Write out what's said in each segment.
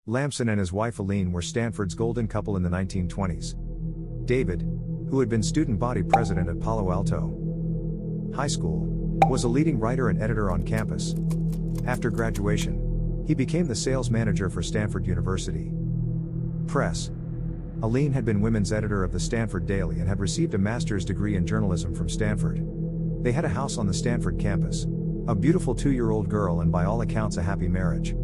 Lamson and his wife Allene were Stanford's golden couple in the 1920s. David, who had been student body president at Palo Alto High School, was a leading writer and editor on campus. After graduation, he became the sales manager for Stanford University Press. Allene had been women's editor of the Stanford Daily and had received a master's degree in journalism from Stanford. They had a house on the Stanford campus, a beautiful 2-year-old girl, and by all accounts a happy marriage.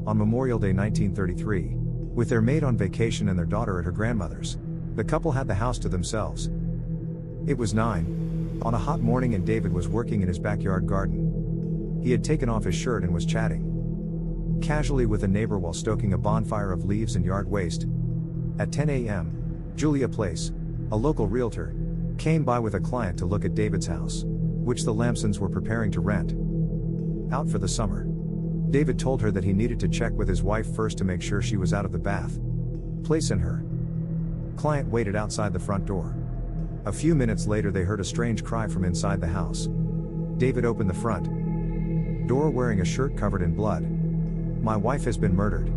On Memorial Day 1933, with their maid on vacation and their daughter at her grandmother's, the couple had the house to themselves. It was 9 on a hot morning and David was working in his backyard garden. He had taken off his shirt and was chatting casually with a neighbor while stoking a bonfire of leaves and yard waste. At 10 a.m., Julia Place, a local realtor, came by with a client to look at David's house, which the Lamsons were preparing to rent out for the summer. David told her that he needed to check with his wife first to make sure she was out of the bath place, and her client waited outside the front door. A few minutes later they heard a strange cry from inside the house. David opened the front door wearing a shirt covered in blood. "My wife has been murdered,"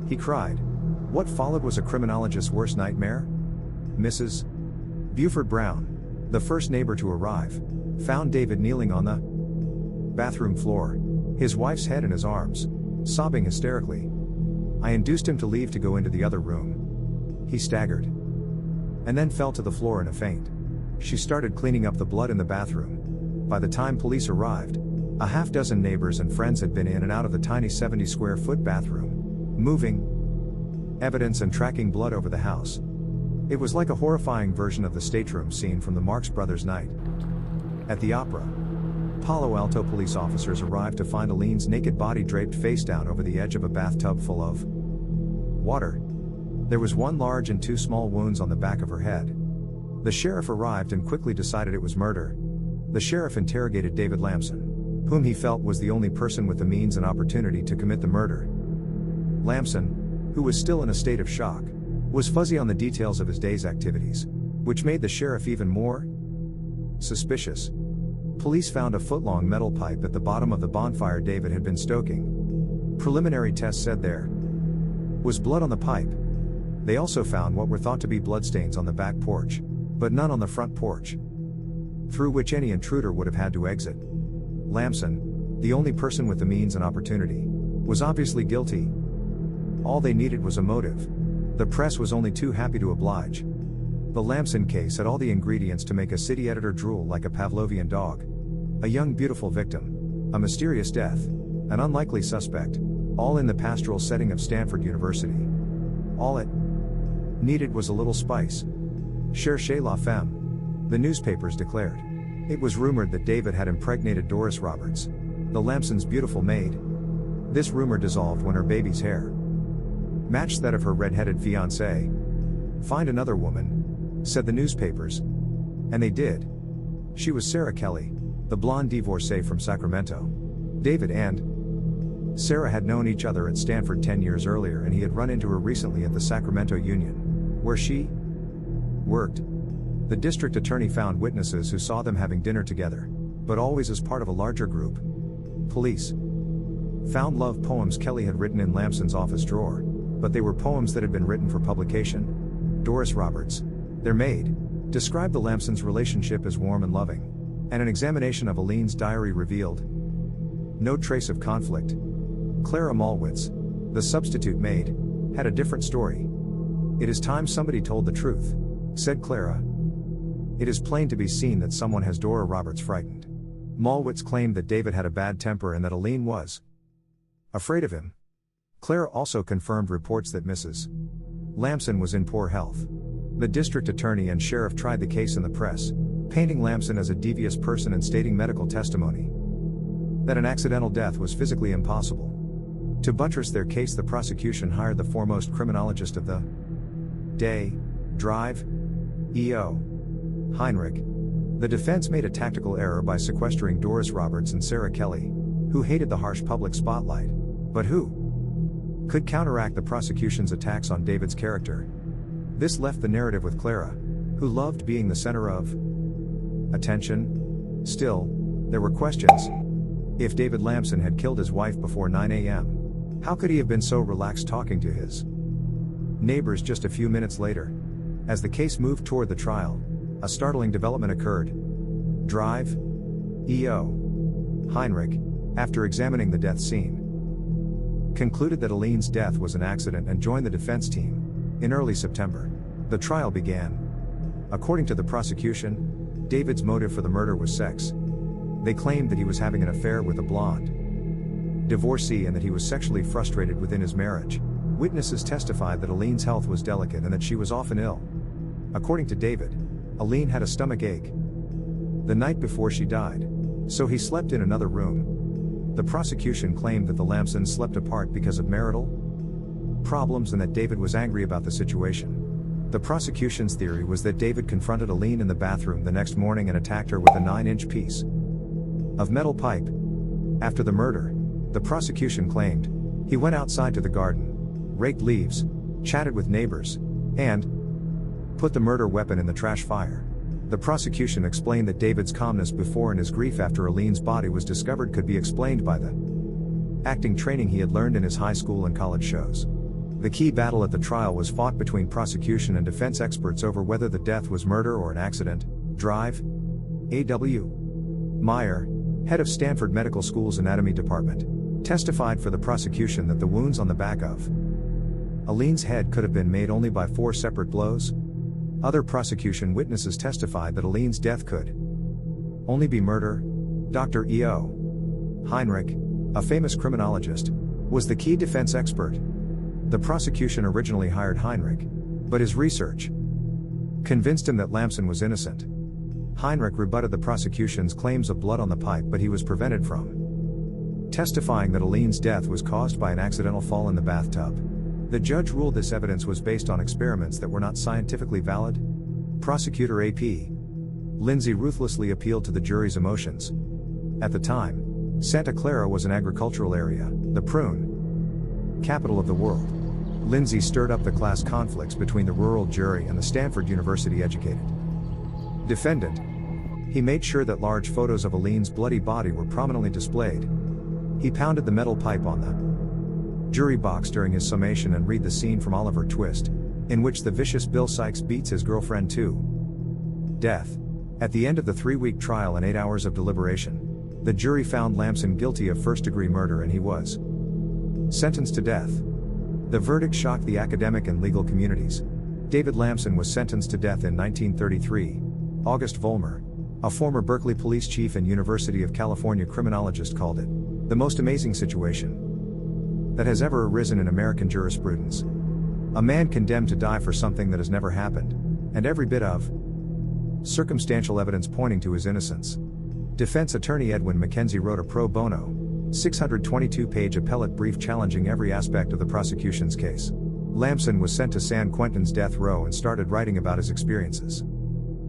he cried. What followed was a criminologist's worst nightmare. Mrs. Buford Brown, the first neighbor to arrive, found David kneeling on the bathroom floor, his wife's head in his arms, sobbing hysterically. "I induced him to leave to go into the other room. He staggered and then fell to the floor in a faint. She started cleaning up the blood in the bathroom. By the time police arrived, a half-dozen neighbors and friends had been in and out of the tiny 70-square-foot bathroom, moving evidence and tracking blood over the house. It was like a horrifying version of the stateroom scene from the Marx Brothers' Night at the Opera. Palo Alto police officers arrived to find Allene's naked body draped face down over the edge of a bathtub full of water. There was 1 large and 2 small wounds on the back of her head. The sheriff arrived and quickly decided it was murder. The sheriff interrogated David Lamson, whom he felt was the only person with the means and opportunity to commit the murder. Lamson, who was still in a state of shock, was fuzzy on the details of his day's activities, which made the sheriff even more suspicious. Police found a foot-long metal pipe at the bottom of the bonfire David had been stoking. Preliminary tests said there was blood on the pipe. They also found what were thought to be bloodstains on the back porch, but none on the front porch, through which any intruder would have had to exit. Lamson, the only person with the means and opportunity, was obviously guilty. All they needed was a motive. The press was only too happy to oblige. The Lamson case had all the ingredients to make a city editor drool like a Pavlovian dog. A young beautiful victim, a mysterious death, an unlikely suspect, all in the pastoral setting of Stanford University. All it needed was a little spice. Cherchez la femme, the newspapers declared. It was rumored that David had impregnated Doris Roberts, the Lamsons' beautiful maid. This rumor dissolved when her baby's hair matched that of her red-headed fiancé. "Find another woman," said the newspapers. And they did. She was Sarah Kelly, the blonde divorcee from Sacramento. David and Sarah had known each other at Stanford 10 years earlier, and he had run into her recently at the Sacramento Union, where she worked. The district attorney found witnesses who saw them having dinner together, but always as part of a larger group. Police found love poems Kelly had written in Lamson's office drawer, but they were poems that had been written for publication. Doris Roberts, their maid, described the Lamsons' relationship as warm and loving, and an examination of Allene's diary revealed no trace of conflict. Clara Malwitz, the substitute maid, had a different story. "It is time somebody told the truth," said Clara. "It is plain to be seen that someone has Dora Roberts frightened." Malwitz claimed that David had a bad temper and that Allene was afraid of him. Clara also confirmed reports that Mrs. Lamson was in poor health. The district attorney and sheriff tried the case in the press, painting Lamson as a devious person and stating medical testimony that an accidental death was physically impossible. To buttress their case, the prosecution hired the foremost criminologist of the day, Drive E.O. Heinrich. The defense made a tactical error by sequestering Doris Roberts and Sarah Kelly, who hated the harsh public spotlight, but who could counteract the prosecution's attacks on David's character. This left the narrative with Clara, who loved being the center of attention. Still, there were questions. If David Lamson had killed his wife before 9 a.m., How could he have been so relaxed talking to his neighbors just a few minutes later? As the case moved toward the trial, a startling development occurred. Drive E.O. Heinrich, after examining the death scene, concluded that Allene's death was an accident and joined the defense team. In early September, the trial began. According to the prosecution, David's motive for the murder was sex. They claimed that he was having an affair with a blonde divorcee and that he was sexually frustrated within his marriage. Witnesses testified that Allene's health was delicate and that she was often ill. According to David, Allene had a stomach ache the night before she died, so he slept in another room. The prosecution claimed that the Lamsons slept apart because of marital problems and that David was angry about the situation. The prosecution's theory was that David confronted Allene in the bathroom the next morning and attacked her with a 9-inch piece of metal pipe. After the murder, the prosecution claimed, he went outside to the garden, raked leaves, chatted with neighbors, and put the murder weapon in the trash fire. The prosecution explained that David's calmness before and his grief after Allene's body was discovered could be explained by the acting training he had learned in his high school and college shows. The key battle at the trial was fought between prosecution and defense experts over whether the death was murder or an accident. Drive A.W. Meyer, head of Stanford Medical School's anatomy department, testified for the prosecution that the wounds on the back of Allene's head could have been made only by 4 separate blows. Other prosecution witnesses testified that Allene's death could only be murder. Dr. E.O. Heinrich, a famous criminologist, was the key defense expert. The prosecution originally hired Heinrich, but his research convinced him that Lamson was innocent. Heinrich rebutted the prosecution's claims of blood on the pipe, but he was prevented from testifying that Allene's death was caused by an accidental fall in the bathtub. The judge ruled this evidence was based on experiments that were not scientifically valid. Prosecutor A.P. Lindsay ruthlessly appealed to the jury's emotions. At the time, Santa Clara was an agricultural area, the prune capital of the world. Lindsay stirred up the class conflicts between the rural jury and the Stanford University educated defendant. He made sure that large photos of Allene's bloody body were prominently displayed. He pounded the metal pipe on the jury box during his summation and read the scene from Oliver Twist, in which the vicious Bill Sikes beats his girlfriend to death. At the end of the 3-week trial and 8 hours of deliberation, the jury found Lamson guilty of first-degree murder and he was sentenced to death. The verdict shocked the academic and legal communities. David Lamson was sentenced to death in 1933. August Vollmer, a former Berkeley police chief and University of California criminologist, called it the most amazing situation that has ever arisen in American jurisprudence. A man condemned to die for something that has never happened, and every bit of circumstantial evidence pointing to his innocence. Defense attorney Edwin McKenzie wrote a pro bono, 622-page appellate brief challenging every aspect of the prosecution's case. Lamson was sent to San Quentin's death row and started writing about his experiences.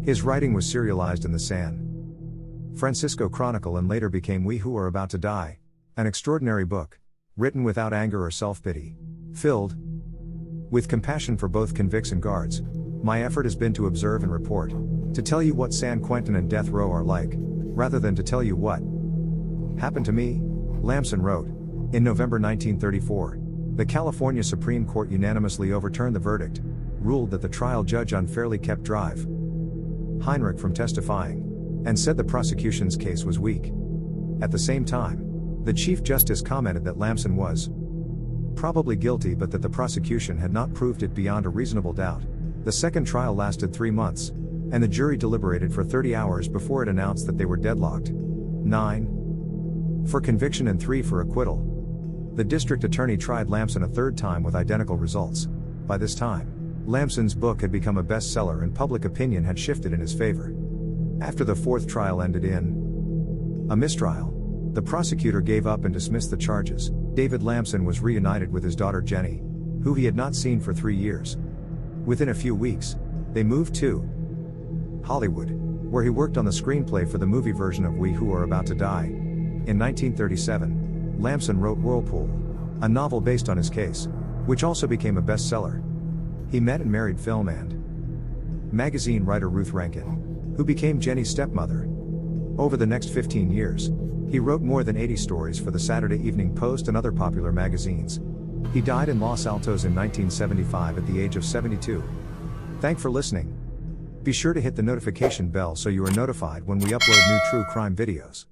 His writing was serialized in the San Francisco Chronicle and later became We Who Are About to Die, an extraordinary book, written without anger or self-pity, filled with compassion for both convicts and guards. My effort has been to observe and report, to tell you what San Quentin and death row are like, rather than to tell you what happened to me, Lamson wrote. In November 1934, the California Supreme Court unanimously overturned the verdict, ruled that the trial judge unfairly kept Drive Heinrich from testifying, and said the prosecution's case was weak. At the same time, the Chief Justice commented that Lamson was probably guilty but that the prosecution had not proved it beyond a reasonable doubt. The second trial lasted 3 months, and the jury deliberated for 30 hours before it announced that they were deadlocked. 9 for conviction and 3 for acquittal. The district attorney tried Lamson a third time with identical results. By this time, Lamson's book had become a bestseller and public opinion had shifted in his favor. After the fourth trial ended in a mistrial, the prosecutor gave up and dismissed the charges. David Lamson was reunited with his daughter Jenny, who he had not seen for 3 years. Within a few weeks, they moved to Hollywood, where he worked on the screenplay for the movie version of We Who Are About to Die. In 1937, Lamson wrote Whirlpool, a novel based on his case, which also became a bestseller. He met and married film and magazine writer Ruth Rankin, who became Jenny's stepmother. Over the next 15 years, he wrote more than 80 stories for the Saturday Evening Post and other popular magazines. He died in Los Altos in 1975 at the age of 72. Thanks for listening. Be sure to hit the notification bell so you are notified when we upload new true crime videos.